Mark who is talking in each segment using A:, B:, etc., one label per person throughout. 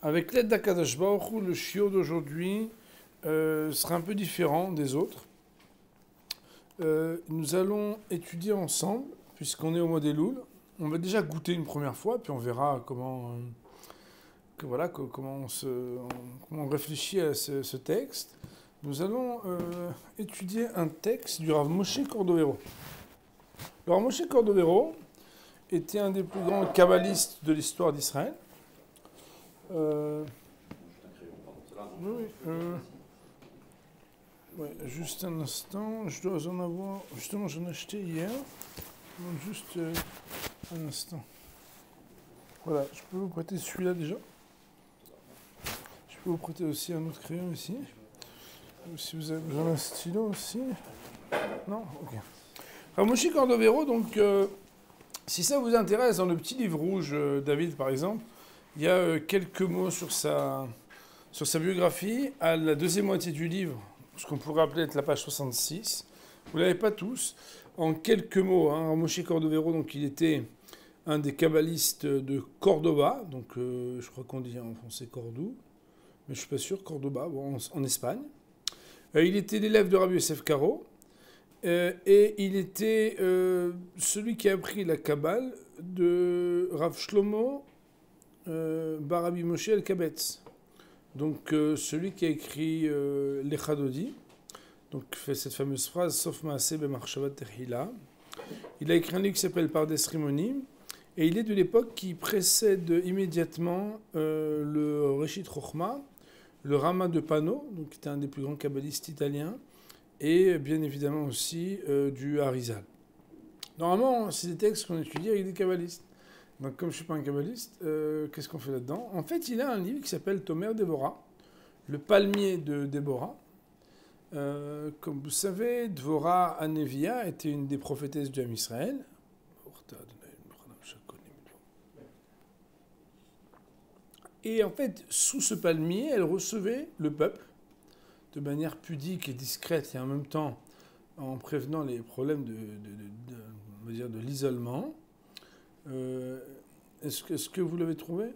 A: Avec l'aide d'Akadosh Baruch Hu, le shiur d'aujourd'hui sera un peu différent des autres. Nous allons étudier ensemble, puisqu'on est au mois d'Elul. On va déjà goûter une première fois, puis on verra comment on réfléchit à ce texte. Nous allons étudier un texte du Rav Moshe Cordovero. Le Rav Moshe Cordovero était un des plus grands kabbalistes de l'histoire d'Israël. Juste un instant, je dois en avoir. Justement, j'en ai acheté hier. Donc, juste un instant. Voilà, je peux vous prêter celui-là déjà. Je peux vous prêter aussi un autre crayon ici. Si vous avez besoin d'un stylo aussi. Non? Ok. Rav Moshe Cordovero, donc, si ça vous intéresse, dans le petit livre rouge, David par exemple, il y a quelques mots sur sa biographie. À la deuxième moitié du livre, ce qu'on pourrait appeler être la page 66, vous ne l'avez pas tous. En quelques mots, Rav Moshe Cordovero, donc, il était un des kabbalistes de Cordoba, donc je crois qu'on dit en français Cordoue, mais je ne suis pas sûr, Cordoba, bon, en Espagne. Il était l'élève de Rabbi Yosef Karo, et il était celui qui a appris la Kabbale de Rav Shlomo bar Rabbi Moshe el-Kabetz. Donc celui qui a écrit l'Echadodi, donc fait cette fameuse phrase Sof Maaseh b'Machshavat Tehila. Il a écrit un livre qui s'appelle Pardes Rimonim, et il est de l'époque qui précède immédiatement le Reshit Chochma, le Rama de Pano, donc qui était un des plus grands kabbalistes italiens, et bien évidemment aussi du Harizal. Normalement, c'est des textes qu'on étudie avec des kabbalistes. Donc comme je ne suis pas un kabbaliste, qu'est-ce qu'on fait là-dedans? En fait, il a un livre qui s'appelle Tomer Déborah, le palmier de Déborah. Comme vous savez, Dvorah Anevia était une des prophétesses du Ham Israël. Et en fait, sous ce palmier, elle recevait le peuple de manière pudique et discrète, et en même temps en prévenant les problèmes de l'isolement. Est-ce que vous l'avez trouvé?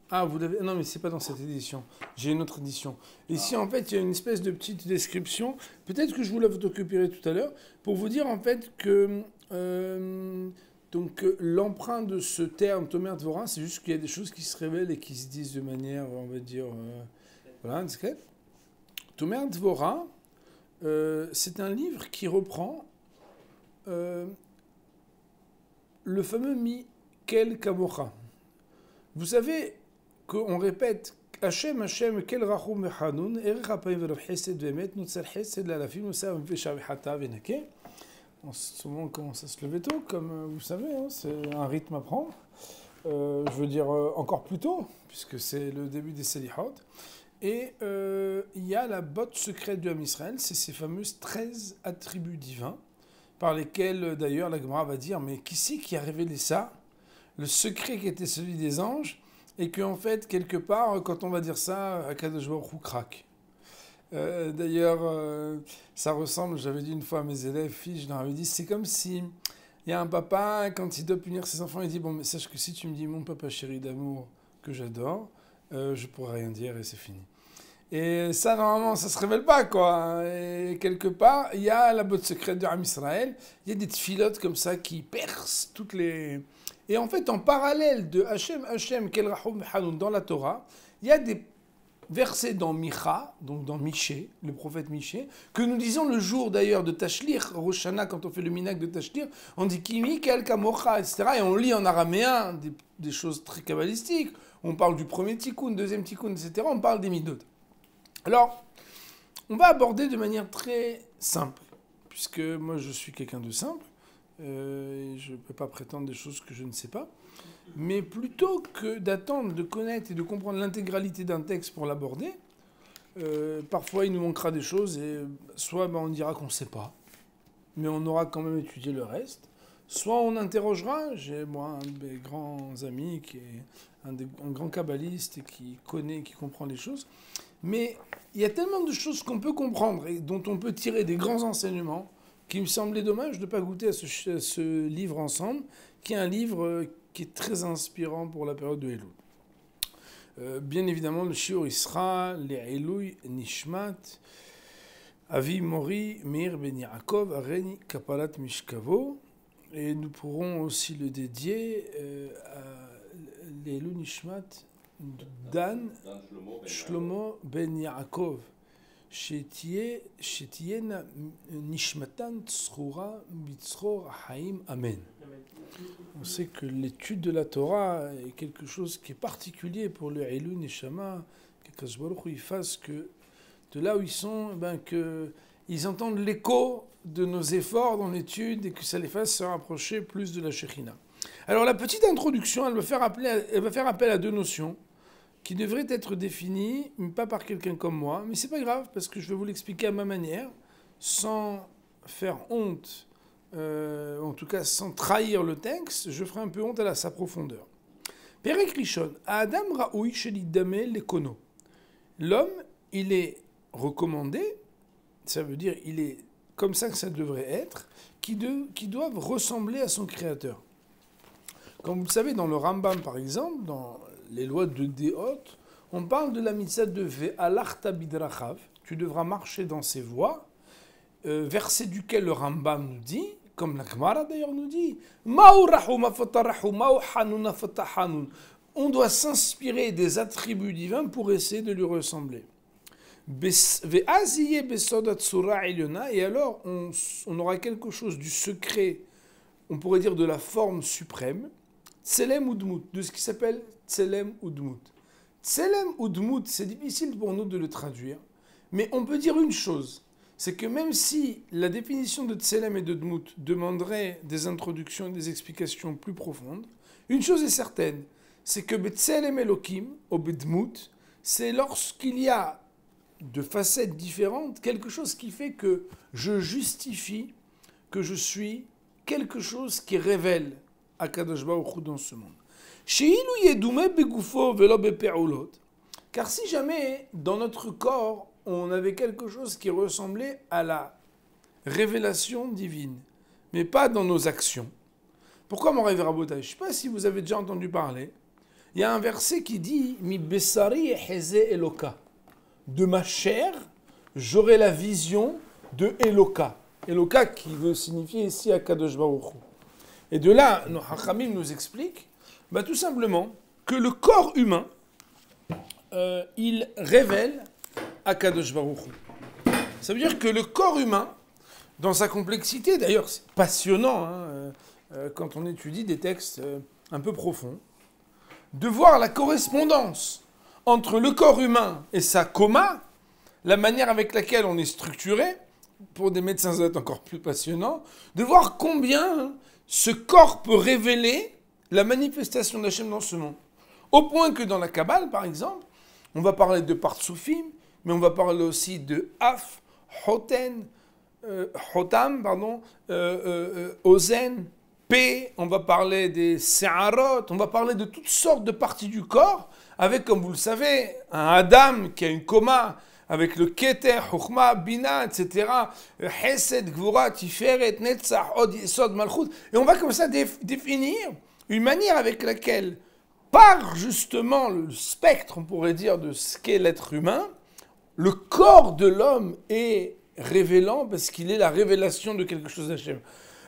A: Ah, vous l'avez. Non, mais c'est pas dans cette édition. J'ai une autre édition. Ici, en fait, il y a une espèce de petite description. Peut-être que je vous la photocopierai tout à l'heure pour vous dire en fait que l'emprunt de ce terme Tomer Dvorah, c'est juste qu'il y a des choses qui se révèlent et qui se disent de manière, on va dire, discrète. Tomer Dvorah, c'est un livre qui reprend le fameux Mikel Kamocha. Vous savez qu'on répète Hashem, Hashem, Kel Rachum Mechanun, Erech Apayim Verav Chesed Vemet, Nutzer Chesed Lalafim, Nutzer Mfesha Vechata Venake. Souvent on commence à se lever tôt, comme vous savez, hein, c'est un rythme à prendre. Je veux dire encore plus tôt, puisque c'est le début des Selihot. Et il y a la botte secrète du Ham Israël, c'est ces fameuses 13 attributs divins, par lesquels d'ailleurs la Gemara va dire, mais qui c'est qui a révélé ça? Le secret qui était celui des anges, et qu'en fait, quelque part, quand on va dire ça, Akadosh Baruch Hu craque. D'ailleurs, ça ressemble, j'avais dit une fois à mes élèves, filles, je leur avais dit, c'est comme si il y a un papa, quand il doit punir ses enfants, il dit, bon, mais sache que si tu me dis mon papa chéri d'amour que j'adore, je pourrai rien dire et c'est fini. Et ça, normalement, ça se révèle pas, quoi. Et quelque part, il y a la botte secrète du Ham Israël, il y a des tfilotes comme ça qui percent toutes les... Et en fait, en parallèle de Hashem, Hashem, Kel Rachum Mechanun dans la Torah, il y a des versets dans Micha, donc dans Michée, le prophète Michée, que nous disons le jour d'ailleurs de Tashlir, Rosh Hashanah, quand on fait le minag de Tashlir, on dit Kimi, Kel Kamocha, etc. Et on lit en araméen des choses très kabbalistiques. On parle du premier tikkun, deuxième tikkun, etc. On parle des midot. Alors, on va aborder de manière très simple, puisque moi je suis quelqu'un de simple, et je ne peux pas prétendre des choses que je ne sais pas, mais plutôt que d'attendre de connaître et de comprendre l'intégralité d'un texte pour l'aborder, parfois il nous manquera des choses, et soit on dira qu'on ne sait pas, mais on aura quand même étudié le reste, soit on interrogera. J'ai moi un de mes grands amis qui est un grand kabbaliste et qui connaît, qui comprend les choses. Mais il y a tellement de choses qu'on peut comprendre et dont on peut tirer des grands enseignements qu'il me semblait dommage de ne pas goûter à ce livre ensemble, qui est un livre qui est très inspirant pour la période de Elul. Bien évidemment, le shiur il sera Le'ilui Nishmat Avi Mori Meir Ben Yaakov Areni Kapalat Mishkavo. Et nous pourrons aussi le dédier à Le'ilui Nishmat Dan Shlomo Ben Yaakov. Shetiena Nishmatan Tzroura Bitzror Haim Amen. On sait que l'étude de la Torah est quelque chose qui est particulier pour le Le'ilui Neshama, qu'Akadosh Baruch Hu il fasse que de là où ils sont, qu'ils entendent l'écho de nos efforts dans l'étude et que ça les fasse se rapprocher plus de la Shekhinah. Alors la petite introduction, elle va faire appel à deux notions qui devraient être définies, pas par quelqu'un comme moi, mais c'est pas grave parce que je vais vous l'expliquer à ma manière, sans faire honte. En tout cas sans trahir le texte, je ferai un peu honte à sa profondeur. Perek Rishon, Adam Raoui Shelidame Lekono. L'homme, il est recommandé, ça veut dire il est comme ça que ça devrait être, qui doivent ressembler à son créateur. Comme vous le savez, dans le Rambam par exemple, dans les lois de Deot, on parle de la mitzvah de Ve'alachta bidrachav, tu devras marcher dans ses voies, verset duquel le Rambam nous dit, comme la Gemara d'ailleurs nous dit, on doit s'inspirer des attributs divins pour essayer de lui ressembler. Et alors on aura quelque chose du secret, on pourrait dire de la forme suprême, Tselem Udmut, de ce qui s'appelle Tselem Udmut. Tselem Udmut, c'est difficile pour nous de le traduire, mais on peut dire une chose. C'est que même si la définition de Tselem et de Dmut demanderait des introductions et des explications plus profondes, une chose est certaine, c'est que Betselem Elokim, ou Bedmut, c'est lorsqu'il y a de facettes différentes, quelque chose qui fait que je justifie que je suis quelque chose qui révèle Akadosh Baruch Hu dans ce monde. Car si jamais dans notre corps, on avait quelque chose qui ressemblait à la révélation divine, mais pas dans nos actions. Pourquoi mon rêve Rabotai? Je ne sais pas si vous avez déjà entendu parler. Il y a un verset qui dit « Mi besari heze Eloka » de ma chair, j'aurai la vision de Eloka. Eloka qui veut signifier ici Akadosh Baruch Hu. Et de là, nos Hachamim nous expliquent tout simplement que le corps humain, il révèle Akadosh Baruch Hu. Ça veut dire que le corps humain, dans sa complexité, d'ailleurs c'est passionnant quand on étudie des textes un peu profonds, de voir la correspondance entre le corps humain et sa coma, la manière avec laquelle on est structuré, pour des médecins ça va être encore plus passionnant, de voir combien ce corps peut révéler la manifestation d'Hachem dans ce monde. Au point que dans la Kabbale, par exemple, on va parler de Partsoufim, mais on va parler aussi de Af, Hotam, Ozen, P, on va parler des Se'arot, on va parler de toutes sortes de parties du corps, avec, comme vous le savez, un Adam qui a une coma, avec le Keter, Chokhma, Bina, etc., Hesed, Gvura, Tiferet, Netzach, Od, Yesod, Malchut, et on va comme ça définir une manière avec laquelle, par justement le spectre, on pourrait dire, de ce qu'est l'être humain, le corps de l'homme est révélant parce qu'il est la révélation de quelque chose d'Hachem.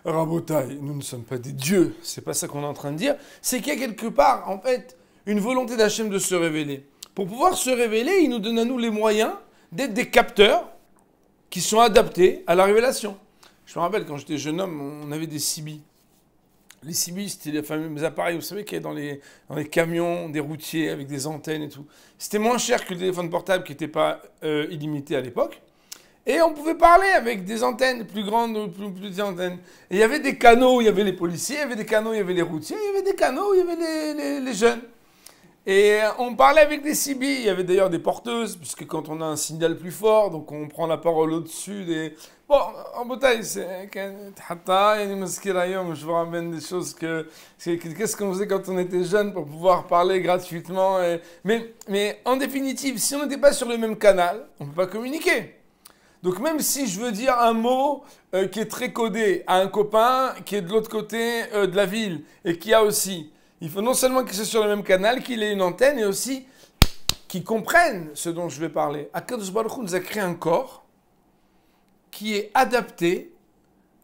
A: Rabotai, nous ne sommes pas des dieux, c'est pas ça qu'on est en train de dire, c'est qu'il y a quelque part, en fait, une volonté d'Hachem de se révéler. Pour pouvoir se révéler, il nous donne à nous les moyens d'être des capteurs qui sont adaptés à la révélation. Je me rappelle, quand j'étais jeune homme, on avait des CB. Les CB, c'était les fameux appareils, vous savez, qu'il y a dans les camions, des routiers avec des antennes et tout. C'était moins cher que le téléphone portable qui n'était pas illimité à l'époque. Et on pouvait parler avec des antennes plus grandes, plus petites antennes. Et il y avait des canaux où il y avait les policiers, il y avait des canaux où il y avait les routiers, il y avait des canaux où il y avait les jeunes. Et on parlait avec des CB, il y avait d'ailleurs des porteuses, puisque quand on a un signal plus fort, donc on prend la parole au-dessus des... Bon, en bataille, c'est... Je vous ramène des choses que... Qu'est-ce qu'on faisait quand on était jeune pour pouvoir parler gratuitement mais en définitive, si on n'était pas sur le même canal, on ne peut pas communiquer. Donc même si je veux dire un mot qui est très codé à un copain qui est de l'autre côté de la ville et qui a aussi... Il faut non seulement qu'il soit sur le même canal, qu'il ait une antenne, et aussi qui comprennent ce dont je vais parler, Akadosh Baruch Hu nous a créé un corps qui est adapté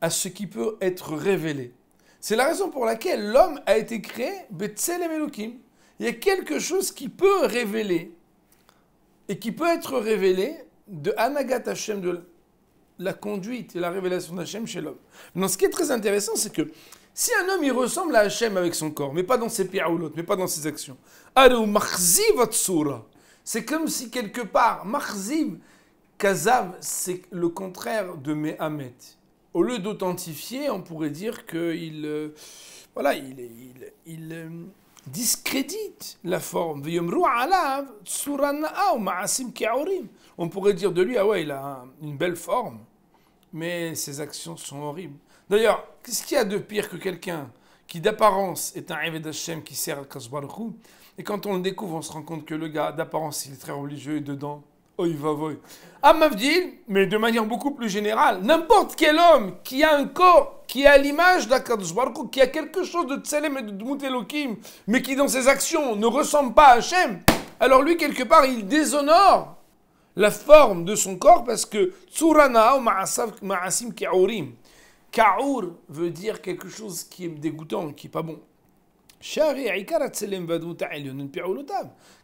A: à ce qui peut être révélé. C'est la raison pour laquelle l'homme a été créé Betselem Elokim. Il y a quelque chose qui peut révéler et qui peut être révélé de Anagat Hashem, de la conduite et la révélation d'Hachem chez l'homme. Mais ce qui est très intéressant, c'est que si un homme il ressemble à Hachem avec son corps, mais pas dans ses pi'aoulot, mais pas dans ses actions, c'est comme si quelque part, Makhziv, Kazav, c'est le contraire de Mehamet. Au lieu d'authentifier, on pourrait dire qu'il discrédite la forme. On pourrait dire de lui, ah ouais, il a une belle forme, mais ses actions sont horribles. D'ailleurs, qu'est-ce qu'il y a de pire que quelqu'un qui d'apparence est un Eved Hashem qui sert à Kadosh Baruch Hu, et quand on le découvre, on se rend compte que le gars d'apparence, il est très religieux et dedans, oh il va voy. Ah Mavdil, mais de manière beaucoup plus générale, n'importe quel homme qui a un corps qui est à l'image d'Akadosh Baruch Hu, qui a quelque chose de Tselem et de Dmut Elokim, mais qui dans ses actions ne ressemble pas à Hashem, alors lui quelque part il déshonore la forme de son corps parce que Tsurana ou Ma'asim Ka'urim. Ka'ur veut dire quelque chose qui est dégoûtant, qui n'est pas bon.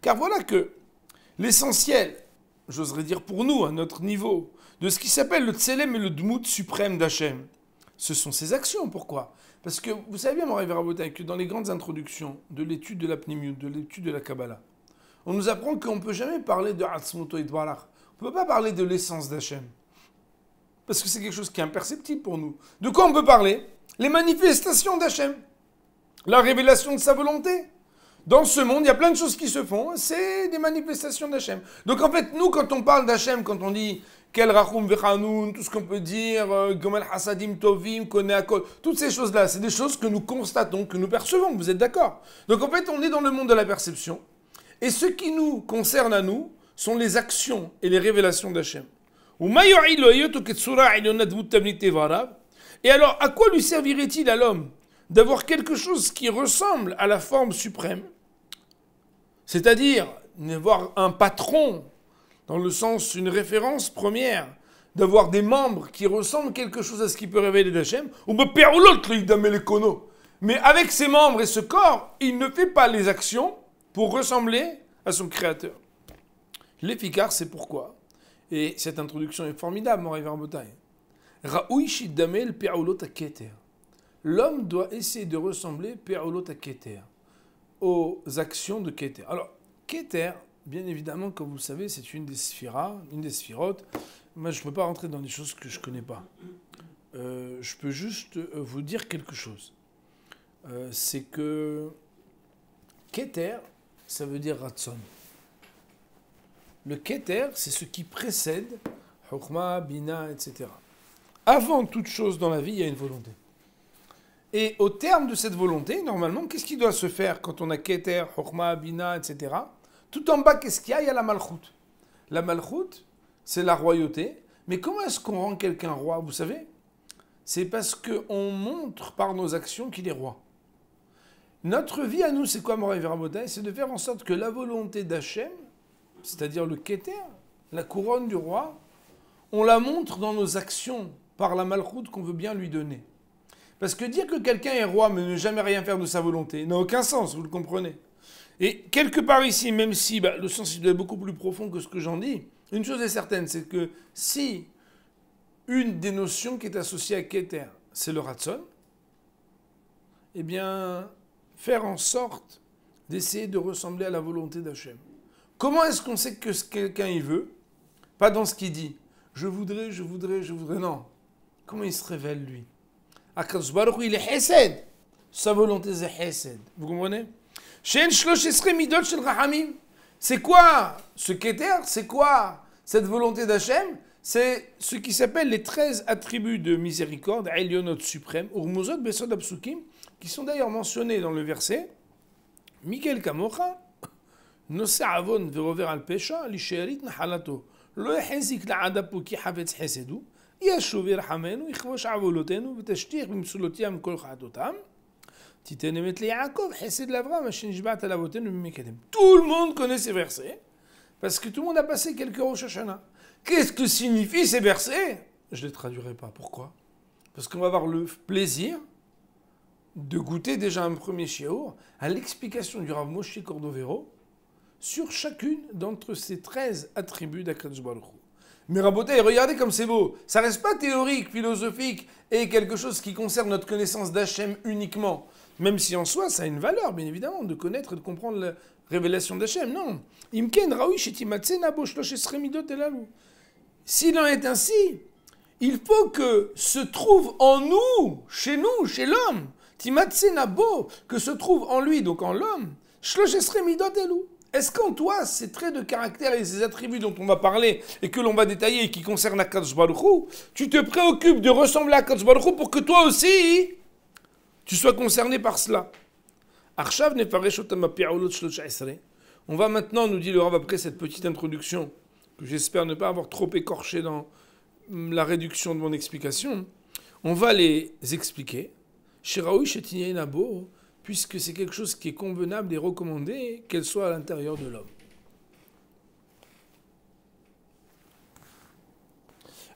A: Car voilà que l'essentiel, j'oserais dire pour nous, à notre niveau, de ce qui s'appelle le Tselem et le Dmout suprême d'Hachem, ce sont ses actions. Pourquoi ? Parce que vous savez bien, mon Rav Rabotai, que dans les grandes introductions de l'étude de la Pnimiut, de l'étude de la Kabbalah, on nous apprend qu'on ne peut jamais parler de Atzmoto Yitbarach. On ne peut pas parler de l'essence d'Hachem. Parce que c'est quelque chose qui est imperceptible pour nous. De quoi on peut parler ? Les manifestations d'Hachem. La révélation de sa volonté. Dans ce monde, il y a plein de choses qui se font. C'est des manifestations d'Hachem. Donc en fait, nous, quand on parle d'Hachem, quand on dit Kel Rachum Vechanoun, tout ce qu'on peut dire, Gomel Hasadim Tovim, Kone Akol, toutes ces choses-là, c'est des choses que nous constatons, que nous percevons. Vous êtes d'accord ? Donc en fait, on est dans le monde de la perception. Et ce qui nous concerne à nous sont les actions et les révélations d'Hachem. Et alors, à quoi lui servirait-il à l'homme d'avoir quelque chose qui ressemble à la forme suprême, c'est-à-dire d'avoir un patron, dans le sens une référence première, d'avoir des membres qui ressemblent quelque chose à ce qui peut révéler d'Hachem, mais avec ses membres et ce corps, il ne fait pas les actions pour ressembler à son créateur. L'efficace, c'est pourquoi. Et cette introduction est formidable, mon Rav Rabotai. Ra'ouy shidamel pe'aulot haketer. L'homme doit essayer de ressembler pe'aulot haketer, aux actions de Keter. Alors, Keter, bien évidemment, comme vous le savez, c'est une des sphirotes. Moi, je ne peux pas rentrer dans des choses que je ne connais pas. Je peux juste vous dire quelque chose. C'est que Keter, ça veut dire Ratson. Le Keter, c'est ce qui précède Chokhma, Bina, etc. Avant toute chose dans la vie, il y a une volonté. Et au terme de cette volonté, normalement, qu'est-ce qui doit se faire quand on a Keter, Chokhma, Bina, etc. Tout en bas, qu'est-ce qu'il y a ? Il y a la Malchut. La Malchut, c'est la royauté. Mais comment est-ce qu'on rend quelqu'un roi ? Vous savez ? C'est parce qu'on montre par nos actions qu'il est roi. Notre vie à nous, c'est quoi, Moraï Verabotai ? C'est de faire en sorte que la volonté d'Hachem, c'est-à-dire le Keter, la couronne du roi, on la montre dans nos actions par la malchoute qu'on veut bien lui donner. Parce que dire que quelqu'un est roi mais ne jamais rien faire de sa volonté n'a aucun sens, vous le comprenez. Et quelque part ici, même si le sens est beaucoup plus profond que ce que j'en dis, une chose est certaine, c'est que si une des notions qui est associée à Keter, c'est le Ratson, eh bien, faire en sorte d'essayer de ressembler à la volonté d'Hachem. Comment est-ce qu'on sait que quelqu'un il veut ? Pas dans ce qu'il dit. Je voudrais. Non. Comment il se révèle, lui ? Akadosh Baruch Hu, il est Hesed. Sa volonté, c'est Hesed. Vous comprenez ? C'est quoi ce Keter ? C'est quoi cette volonté d'Hachem ? C'est ce qui s'appelle les 13 attributs de miséricorde, Elionot suprême, Urmuzot Besod Apsukim, qui sont d'ailleurs mentionnés dans le verset. Mikel Kamocha. נושא עוון ועובר על פשע, לשארית נחלתו. לא יחזיק לעדפו כי חפץ חסדו, ישוב ירחמנו, יכבוש עוולותינו, ותשטיח במסולותיהם כל חטאותם. תיתן אמת ליעקב, חסד לאברהם, אשר נשבעת על אבותינו בימי קדם. Tout le monde connaît ces versets. Parce que tout le monde a passé quelques Rosh Hashanah. Qu'est-ce que signifient ces versets? Je ne les traduirai pas. Pourquoi? Parce qu'on va avoir le plaisir de goûter déjà un premier shiur à l'explication du Rav Moshe Cordovero sur chacune d'entre ces 13 attributs d'Akadosh Baruch Hu. Mais Rabotai, regardez comme c'est beau. Ça reste pas théorique, philosophique et quelque chose qui concerne notre connaissance d'Hachem uniquement. Même si en soi, ça a une valeur, bien évidemment, de connaître et de comprendre la révélation d'Hachem. Non. Imken raoui shetimatse nabo shlosh esrei midot elalu. S'il en est ainsi, il faut que se trouve en nous, chez l'homme, timatse nabo, que se trouve en lui, donc en l'homme, shlosh esrei midot elalu. Est-ce qu'en toi, ces traits de caractère et ces attributs dont on va parler et que l'on va détailler et qui concernent Akadosh Baruch Hu, tu te préoccupes de ressembler à Akadosh Baruch Hu pour que toi aussi, tu sois concerné par cela. On va maintenant, nous dit le Rav, après cette petite introduction, que j'espère ne pas avoir trop écorché dans la réduction de mon explication, on va les expliquer. Puisque c'est quelque chose qui est convenable et recommandé, qu'elle soit à l'intérieur de l'homme.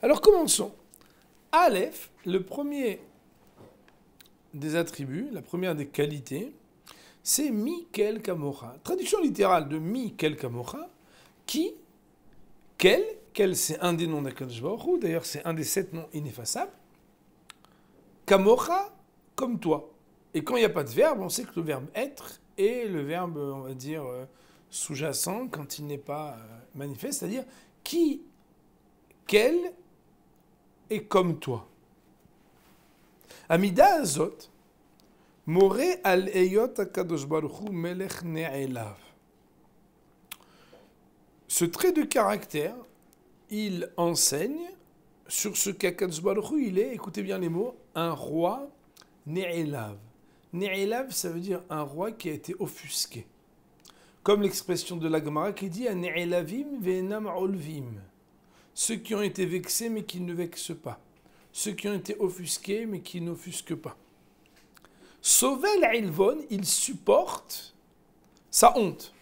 A: Alors commençons. Aleph, le premier des attributs, la première des qualités, c'est Mikel Kamocha. Traduction littérale de Mikel Kamocha, qui, quel c'est un des noms d'Akadosh Baruch Hu, d'ailleurs c'est un des 7 noms ineffaçables. Kamocha, comme toi. Et quand il n'y a pas de verbe, on sait que le verbe être est le verbe, on va dire, sous-jacent quand il n'est pas manifeste, c'est-à-dire qui, quel est comme toi. Amida azot, moré al eyot akadosh baruch hu melech ne'elav. Ce trait de caractère, il enseigne sur ce qu'Akadosh baruch hu, il est, écoutez bien les mots, un roi ne'elav. Ne'elav, ça veut dire un roi qui a été offusqué. Comme l'expression de la Gemara qui dit « Ne'elavim ve'enam olvim » ceux qui ont été vexés mais qui ne vexent pas. Ceux qui ont été offusqués mais qui n'offusquent pas. Sovel ilvon, il supporte sa honte.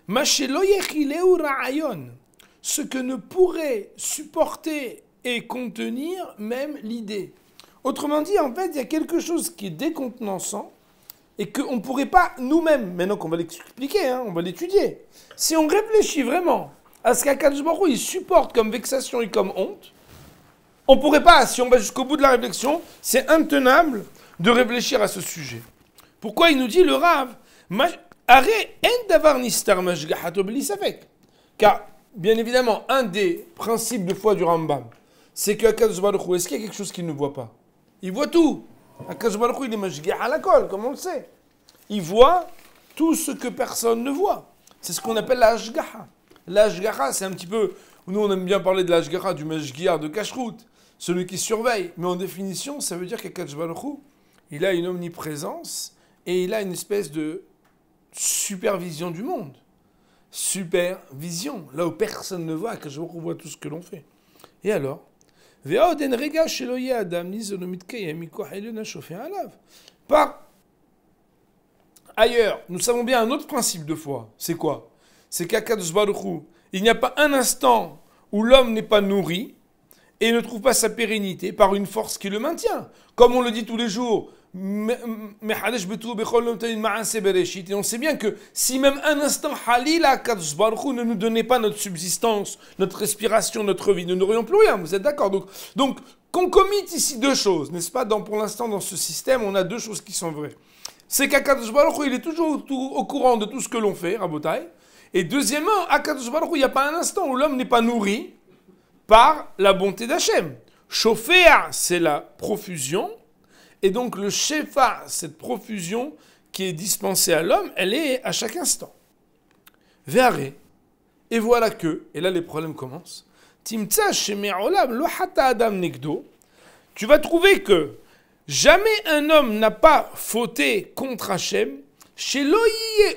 A: Mashelo yechileu ra'ayon, ce que ne pourrait supporter et contenir même l'idée. Autrement dit, en fait, il y a quelque chose qui est décontenançant et qu'on ne pourrait pas nous-mêmes, maintenant qu'on va l'expliquer, on va l'étudier. Si on réfléchit vraiment à ce qu'Akadosh Baruch Hu il supporte comme vexation et comme honte, on ne pourrait pas, si on va jusqu'au bout de la réflexion, c'est intenable de réfléchir à ce sujet. Pourquoi il nous dit le Rav, car, bien évidemment, un des principes de foi du Rambam, c'est qu'Akadosh Baruch Hu, est-ce qu'il y a quelque chose qu'il ne voit pas? Il voit tout. Akadosh Baruch Hu, il est mashgiach halakol, comme on le sait. Il voit tout ce que personne ne voit. C'est ce qu'on appelle la hashgacha. La hashgacha, c'est un petit peu... Nous, on aime bien parler de la hashgacha, du mashgiach de kashrut, celui qui surveille. Mais en définition, ça veut dire qu'Akadosh Baruch Hu, il a une omniprésence et il a une espèce de supervision du monde. Supervision. Là où personne ne voit, Akadosh Baruch Hu voit tout ce que l'on fait. Et alors par ailleurs, nous savons bien un autre principe de foi. C'est quoi? C'est qu'Akadosh Baruch Hu, il n'y a pas un instant où l'homme n'est pas nourri et ne trouve pas sa pérennité par une force qui le maintient. Comme on le dit tous les jours, et on sait bien que si même un instant Halila Akadosh Baruch Hu ne nous donnait pas notre subsistance, notre respiration, notre vie, nous n'aurions plus rien, vous êtes d'accord? Donc concomitent ici deux choses, n'est-ce pas? Pour l'instant, dans ce système, on a deux choses qui sont vraies. C'est qu'Akadosh Baruch Hu, il est toujours au courant de tout ce que l'on fait, Rabotai. Et deuxièmement, Akadosh Baruch Hu, il n'y a pas un instant où l'homme n'est pas nourri par la bonté d'Hachem. Chauffer, c'est la profusion. Et donc le shefa, cette profusion qui est dispensée à l'homme, elle est à chaque instant. Ve'are, et voilà que, et là les problèmes commencent, timtsa sheme'olam lo hata adam negdo, tu vas trouver que jamais un homme n'a pas fauté contre Hachem, chez lo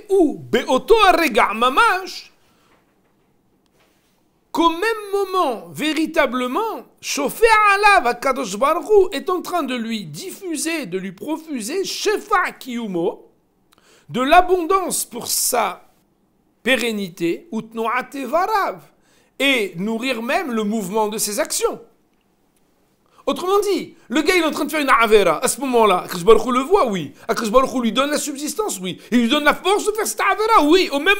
A: ou be'oto arega mamash, qu'au même moment, véritablement, Shofer Alav Akadosh Baruch Hu est en train de lui diffuser, de lui profuser Shefa Kiyumo, de l'abondance pour sa pérennité, utnoat varav, et nourrir même le mouvement de ses actions. Autrement dit, le gars il est en train de faire une avera, à ce moment-là, Akadosh Baruch Hu le voit, oui. Akadosh Baruch Hu lui donne la subsistance, oui. Il lui donne la force de faire cette avera, oui. Au même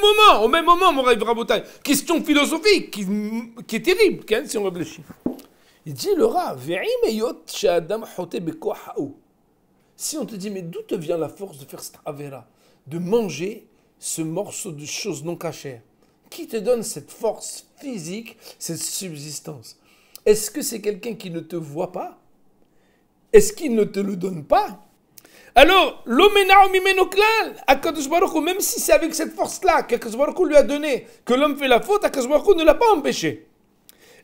A: moment, mon Rav Rabotai. Question philosophique qui est terrible, si on réfléchit. Il dit le Rav, si on te dit, mais d'où te vient la force de faire cette avera, de manger ce morceau de choses non cachères? Qui te donne cette force physique, cette subsistance? Est-ce que c'est quelqu'un qui ne te voit pas? Est-ce qu'il ne te le donne pas? Alors, Akadosh Baruch Hu, même si c'est avec cette force-là qu'Akadosh Baruch Hu lui a donné, que l'homme fait la faute, Akadosh Baruch Hu ne l'a pas empêché.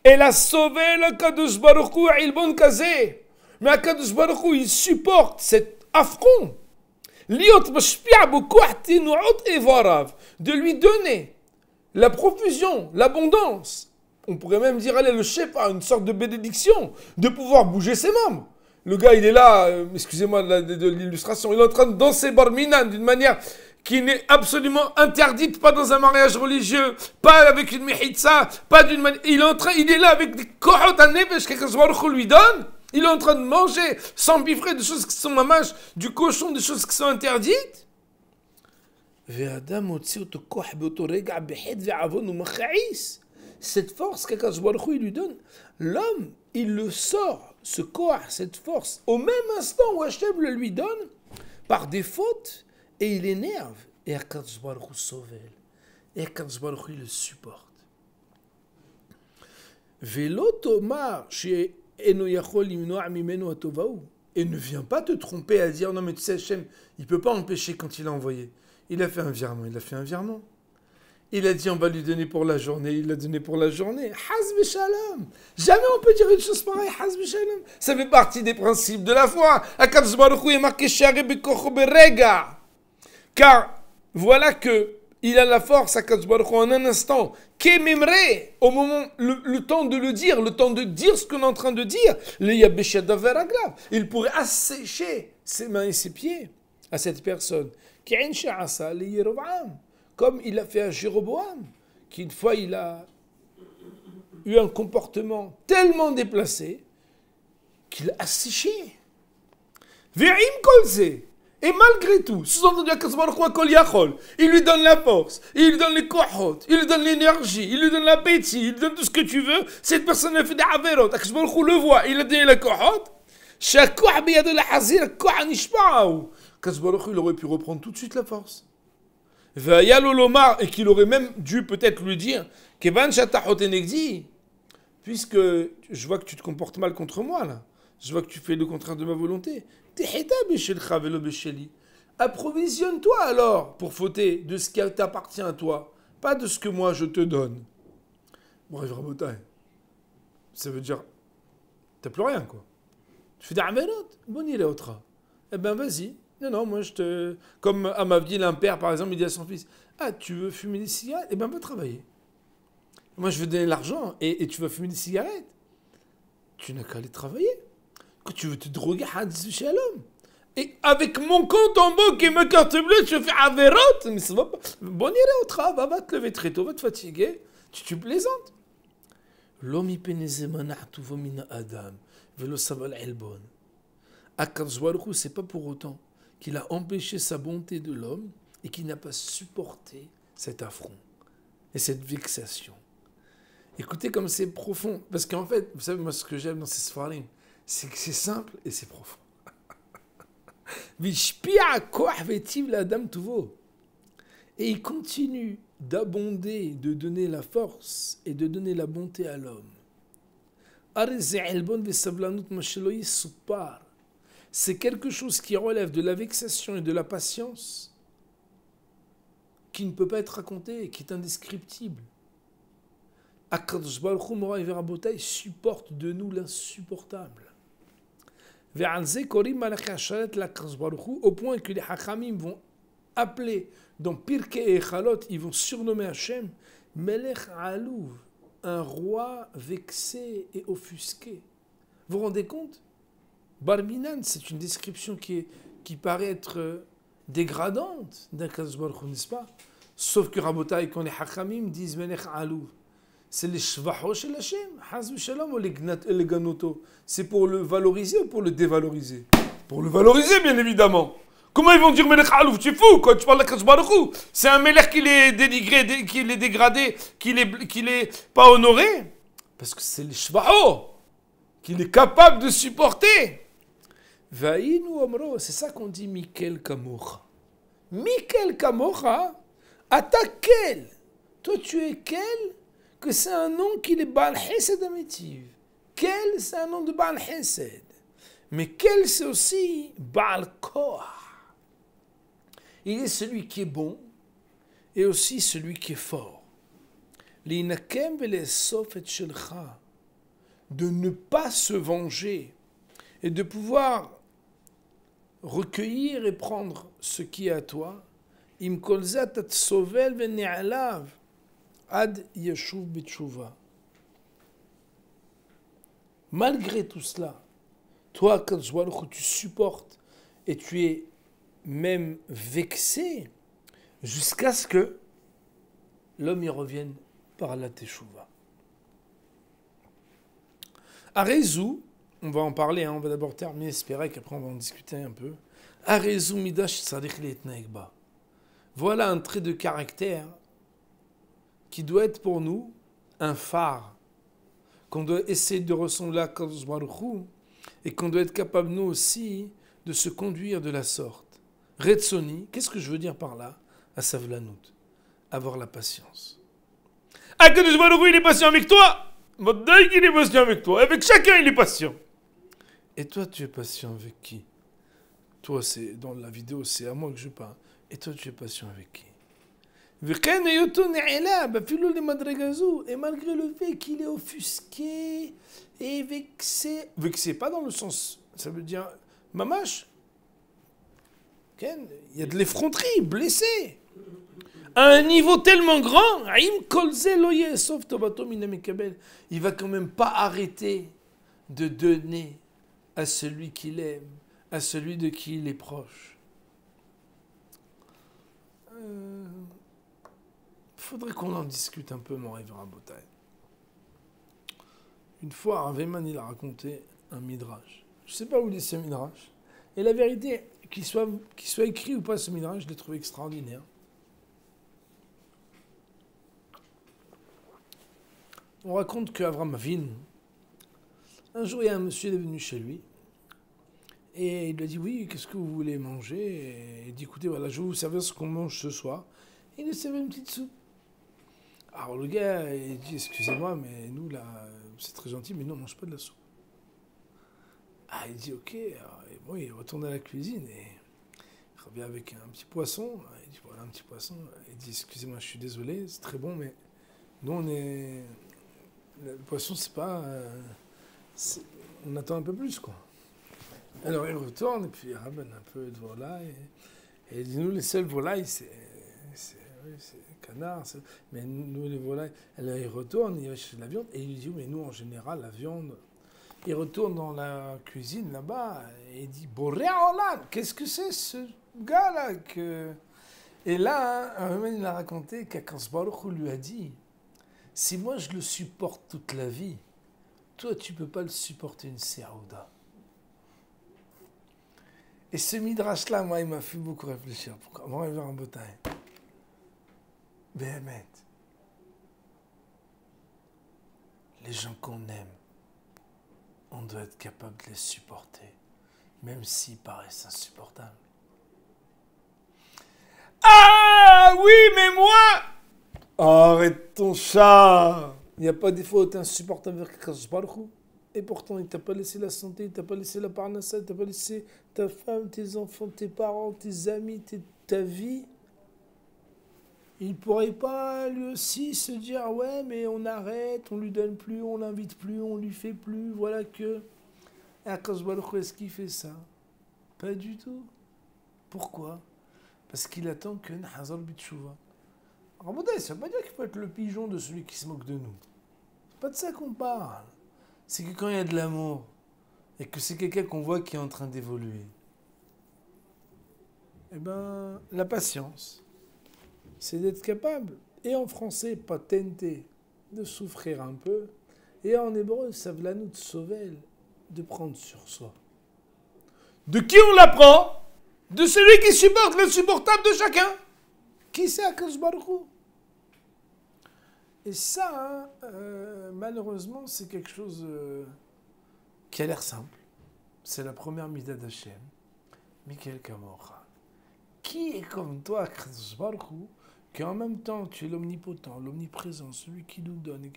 A: Elle a sauvé l'Akadosh Baruch Hu Ilbon Kazé. Mais Akadosh Baruch Hu, il supporte cet affront. De lui donner la profusion, l'abondance. On pourrait même dire, allez, le chef a une sorte de bénédiction, de pouvoir bouger ses membres. Le gars, il est là, excusez-moi de l'illustration, il est en train de danser barminan d'une manière qui n'est absolument interdite, pas dans un mariage religieux, pas avec une mehitza, pas d'une manière... Il est là avec des kohot à nefesh que Akadosh Baruch Hu lui donne. Il est en train de manger, s'empiffrer de choses qui sont mamash, du cochon, des choses qui sont interdites. Cette force qu'Akadosh Baruch Hu lui donne, l'homme, il le sort, ce koach, cette force, au même instant où Hachem le lui donne, par des fautes, et il énerve. Et Akadosh Baruch Hu sauve. Et Akadosh Baruch Hu, il le supporte. Velo tomar chez Eno Yachol imnoa mimenu atovaou. Et ne viens pas te tromper à dire, non mais tu sais, Hachem, il ne peut pas empêcher quand il a envoyé. Il a fait un virement, Il a dit on va lui donner pour la journée, il l'a donné pour la journée. Haz shalom. Jamais on peut dire une chose pareille, haz shalom. Ça fait partie des principes de la foi. Akadosh Baruch Hu est marqué shari bekocho berega. Car voilà que il a la force, Akadosh Baruch Hu, en un instant, qu'émemre, au moment, le temps de le dire, le temps de dire ce qu'on est en train de dire, il pourrait assécher ses mains et ses pieds à cette personne. Comme il a fait à Jéroboam, qui une fois il a eu un comportement tellement déplacé qu'il a asséché. Ve'im kolze. Et malgré tout, sous-entendu Akadosh Baruch Hu kol yachol, il lui donne la force, il lui donne les kohot, il lui donne l'énergie, il lui donne l'appétit, il lui donne tout ce que tu veux. Cette personne a fait des averot, Akadosh Baruch Hu le voit, il a donné la kohot. Shakoh biyad al-hazir, koh nishba'u. Akadosh Baruch Hu, il aurait pu reprendre tout de suite la force. Et qu'il aurait même dû peut-être lui dire, puisque je vois que tu te comportes mal contre moi, là. Je vois que tu fais le contraire de ma volonté. Approvisionne-toi alors pour fauter de ce qui t'appartient à toi, pas de ce que moi je te donne. Bref, Rabotai, ça veut dire, t'as plus rien, quoi. Tu fais des amelot, bon il est autre. Eh ben vas-y. Non, moi je te... Comme à ma ville, un père, par exemple, il dit à son fils, ah, tu veux fumer des cigarettes? Eh ben va travailler. Moi je veux donner l'argent et tu vas fumer des cigarettes. Tu n'as qu'à aller travailler. Quand tu veux te droguer, shalom. Et avec mon compte en banque et ma carte bleue, tu vas faire averot. Mais ça va pas. Bon, irai au travail, va te lever très tôt, va te fatiguer. Tu plaisantes. L'homme y pénéze mana'tu vomina adam. Velo saval elbon. Akadosh Baruch Hu, c'est pas pour autant qu'il a empêché sa bonté de l'homme et qu'il n'a pas supporté cet affront et cette vexation. Écoutez comme c'est profond. Parce qu'en fait, vous savez, moi, ce que j'aime dans ces sfarim, c'est que c'est simple et c'est profond. Et il continue d'abonder, de donner la force et de donner la bonté à l'homme. C'est quelque chose qui relève de la vexation et de la patience qui ne peut pas être raconté, qui est indescriptible. Akadosh Baruch Hu Moray Verabotai supporte de nous l'insupportable. Au point que les Hachamim vont appeler dans Pirkei et Echalot, ils vont surnommer Hachem Melech Alouv, un roi vexé et offusqué. Vous vous rendez compte? Barminan, c'est une description qui paraît être dégradante d'Akadosh Baruch Hu, n'est-ce pas? Sauf que Rabotai, quand les Hachamim disent Melech Alou, c'est les Shvacho chez Hachem, Hazou Shalom ou les Ganoto. C'est pour le valoriser ou pour le dévaloriser? Pour le valoriser, bien évidemment. Comment ils vont dire Melech Alou? Tu es fou, quand tu parles de Kadosh Baruch Hu. C'est un Melech qui l'est dénigré, qui l'est dégradé, qui l'est pas honoré. Parce que c'est les Shvacho qu'il est capable de supporter. Vaïnu Omro, c'est ça qu'on dit Mikel Kamocha. Mikel Kamocha, Ata quel? Toi tu es quel? Que c'est un nom qui est Baal Hesed Amitiv. Quel, c'est un nom de Baal Hesed. Mais quel, c'est aussi Baal Koach. Il est celui qui est bon et aussi celui qui est fort. L'inakem velesof et shelcha, de ne pas se venger et de pouvoir recueillir et prendre ce qui est à toi. Im kolzat at sovel vene'alav ad yeshuv b'tshuva. Malgré tout cela, toi, quand tu supportes et tu es même vexé jusqu'à ce que l'homme y revienne par la teshuva. Arezou, on va en parler, on va d'abord terminer espérer qu'après on va en discuter un peu. Arezou midash tzarich leitnaegba. Voilà un trait de caractère qui doit être pour nous un phare, qu'on doit essayer de ressembler à Kadosh Baruch Hu, et qu'on doit être capable nous aussi de se conduire de la sorte. Retsoni, qu'est-ce que je veux dire par là? Asavlanout, avoir la patience. Ah, Kadosh Baruch Hu, il est patient avec toi. Votre deuil, il est patient avec toi. Avec chacun, il est patient. Et toi, tu es patient avec qui? Toi, c'est dans la vidéo, c'est à moi que je parle. Et toi, tu es patient avec qui? Et malgré le fait qu'il est offusqué et vexé, vexé pas dans le sens, ça veut dire mamash, il y a de l'effronterie, blessé, à un niveau tellement grand, il va quand même pas arrêter de donner à celui qu'il aime, à celui de qui il est proche. Faudrait qu'on en discute un peu, mon révérend Botaï. Une fois, Raveman, il a raconté un midrash. Je ne sais pas où il est ce midrash. Et la vérité, qu'il soit écrit ou pas ce midrash, je l'ai trouvé extraordinaire. On raconte qu'Avram Avinu, un jour, il y a un monsieur qui est venu chez lui. Et il lui a dit, oui, qu'est-ce que vous voulez manger? Et il dit, écoutez, voilà, je vais vous servir ce qu'on mange ce soir. Et il lui servait une petite soupe. Alors le gars, il dit, excusez-moi, mais nous, là, c'est très gentil, mais nous, on ne mange pas de la soupe. Ah, il dit, ok. Alors, et bon, il retourne à la cuisine et il revient avec un petit poisson. Il dit, voilà, un petit poisson. Il dit, excusez-moi, je suis désolé, c'est très bon, mais nous, on est... Le poisson, c'est pas... on attend un peu plus, quoi. Alors, il retourne et puis il ramène un peu de volaille. Et il dit, nous, les seules volailles, c'est canard, mais nous les volailles. Alors il retourne, il va chercher de la viande et il dit mais nous en général la viande. Il retourne dans la cuisine là-bas et il dit Boré Olam, qu'est-ce que c'est ce gars-là que... Et là, il a raconté qu'Akadosh Baruch Hu lui a dit si moi je le supporte toute la vie, toi tu peux pas le supporter une sérouda. Et ce midrash-là, moi, il m'a fait beaucoup réfléchir. Pourquoi? On va voir un botaï. Béhémet. Les gens qu'on aime, on doit être capable de les supporter, même s'ils paraissent insupportables. Ah oui, mais moi... Arrête ton chat. Il n'y a pas des fois où tu es insupportable avec Kadosh Baruch Hu. Et pourtant, il ne t'a pas laissé la santé, il ne t'a pas laissé la parnassa, il ne t'a pas laissé ta femme, tes enfants, tes parents, tes amis, ta vie. Il ne pourrait pas lui aussi se dire ouais mais on arrête, on lui donne plus, on l'invite plus, on lui fait plus, voilà que... Et Akadosh Baruch Hu, est-ce qu'il fait ça? Pas du tout. Pourquoi? Parce qu'il attend que Hazar Bitshuva. Alors ça ne veut pas dire qu'il faut être le pigeon de celui qui se moque de nous. C'est pas de ça qu'on parle. C'est que quand il y a de l'amour et que c'est quelqu'un qu'on voit qui est en train d'évoluer, eh ben la patience. c'est d'être capable, et en français, patenter, de souffrir un peu, et en hébreu, savlanout, sovel, de prendre sur soi. De qui on l'apprend? De celui qui supporte l'insupportable de chacun. Qui c'est Akadosh Baruch Hu? Et ça, malheureusement, c'est quelque chose qui a l'air simple. C'est la première mida d'Hachem. Michael Kamocha. Qui est comme toi, Akadosh Baruch Hu, qui en même temps, tu es l'omnipotent, l'omniprésent, celui qui nous donne,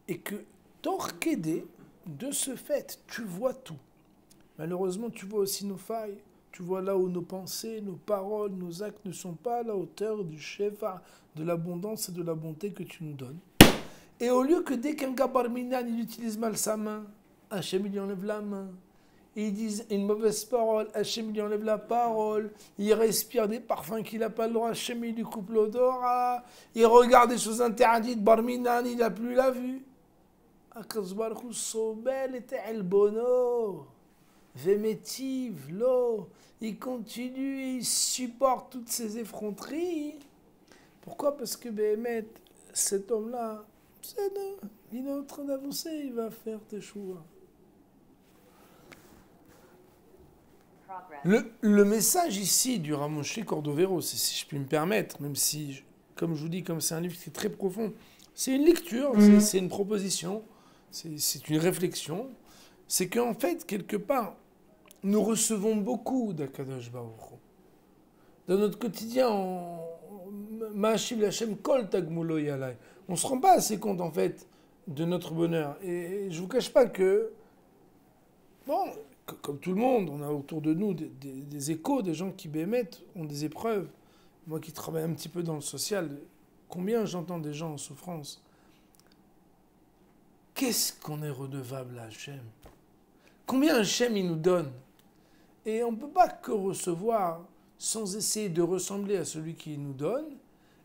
A: et que, t'orquédé, de ce fait, tu vois tout. Malheureusement, tu vois aussi nos failles. Tu vois là où nos pensées, nos paroles, nos actes ne sont pas à la hauteur du shefa, de l'abondance et de la bonté que tu nous donnes. Et au lieu que dès qu'un gars barminan, il utilise mal sa main, Hachem il lui enlève la main. Et ils disent une mauvaise parole, Hachem il lui enlève la parole. Il respire des parfums qu'il n'a pas le droit, Hachem il lui coupe l'odorat. Il regarde des choses interdites, barminan, il n'a plus la vue. Akadosh Baruch Hu sobel et elbono. Vémétive, l'eau, il continue, il supporte toutes ces effronteries. Pourquoi? Parce que Béhémet, cet homme-là, il est en train d'avancer, il va faire tes choix. Le message ici du Rav Moshe Cordovero, si je puis me permettre, même si, comme je vous dis, comme c'est un livre qui est très profond, c'est une lecture, c'est une proposition, c'est une réflexion, c'est qu'en fait, quelque part, nous recevons beaucoup d'Akadosh Baruch Hu. Dans notre quotidien, Ma'ashiv L'Hashem Kol Tagmulo Yalai. On ne se rend pas assez compte, en fait, de notre bonheur. Et je ne vous cache pas que, bon, comme tout le monde, on a autour de nous des échos, des gens qui bémettent, ont des épreuves. Moi qui travaille un petit peu dans le social, combien j'entends des gens en souffrance. Qu'est-ce qu'on est redevable à Hachem? Combien Hachem il nous donne? Et on ne peut pas que recevoir sans essayer de ressembler à celui qui nous donne.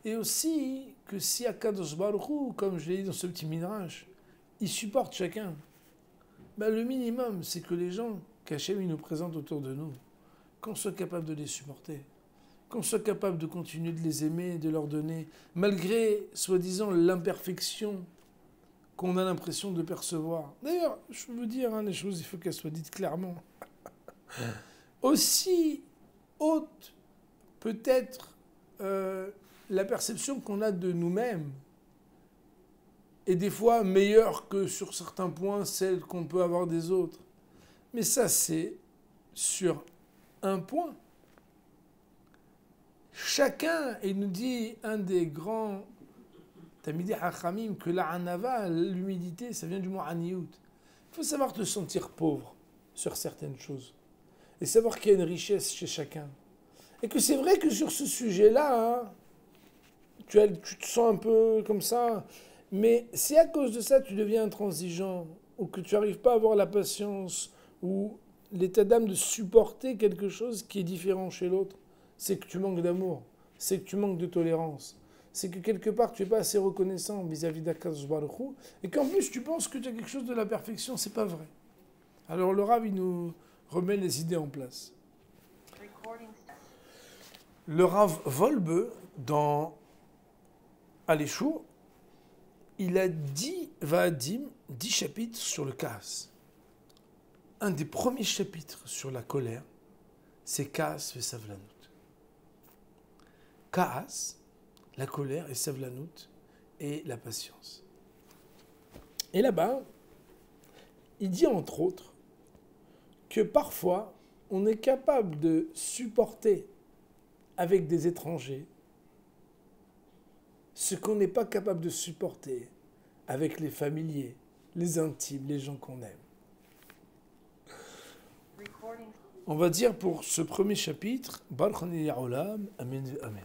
A: Et aussi que si Akadosh Baruch Hu, comme je l'ai dit dans ce petit midrash, il supporte chacun. Ben, le minimum, c'est que les gens qu'Hachem nous présente autour de nous, qu'on soit capable de les supporter, qu'on soit capable de continuer de les aimer, de leur donner, malgré, soi-disant, l'imperfection qu'on a l'impression de percevoir. D'ailleurs, je veux dire, les choses, il faut qu'elles soient dites clairement. Aussi haute peut-être la perception qu'on a de nous-mêmes est des fois meilleure que sur certains points celle qu'on peut avoir des autres. Mais ça, c'est sur un point. Chacun, il nous dit un des grands Tamidei Hachamim que la anava, l'humilité, ça vient du mot aniyut. Il faut savoir te sentir pauvre sur certaines choses. Et savoir qu'il y a une richesse chez chacun. Et que c'est vrai que sur ce sujet-là, hein, tu te sens un peu comme ça. Mais si à cause de ça, tu deviens intransigeant, ou que tu n'arrives pas à avoir la patience, ou l'état d'âme de supporter quelque chose qui est différent chez l'autre, c'est que tu manques d'amour, c'est que tu manques de tolérance, c'est que quelque part, tu n'es pas assez reconnaissant vis-à-vis d'Akadosh Baruch Hu, et qu'en plus, tu penses que tu as quelque chose de la perfection, c'est pas vrai. Alors le Rav, il nous remet les idées en place. Le Rav Wolbe, dans Aléchou, il a 10 Va'adim, 10 chapitres sur le Kaas. Un des premiers chapitres sur la colère, c'est Kaas et Savlanout. Kaas, la colère, et Savlanout, et la patience. Et là-bas, il dit entre autres que parfois, on est capable de supporter avec des étrangers ce qu'on n'est pas capable de supporter avec les familiers, les intimes, les gens qu'on aime. On va dire pour ce premier chapitre, Baruch Ani Olam, Amen, Amen.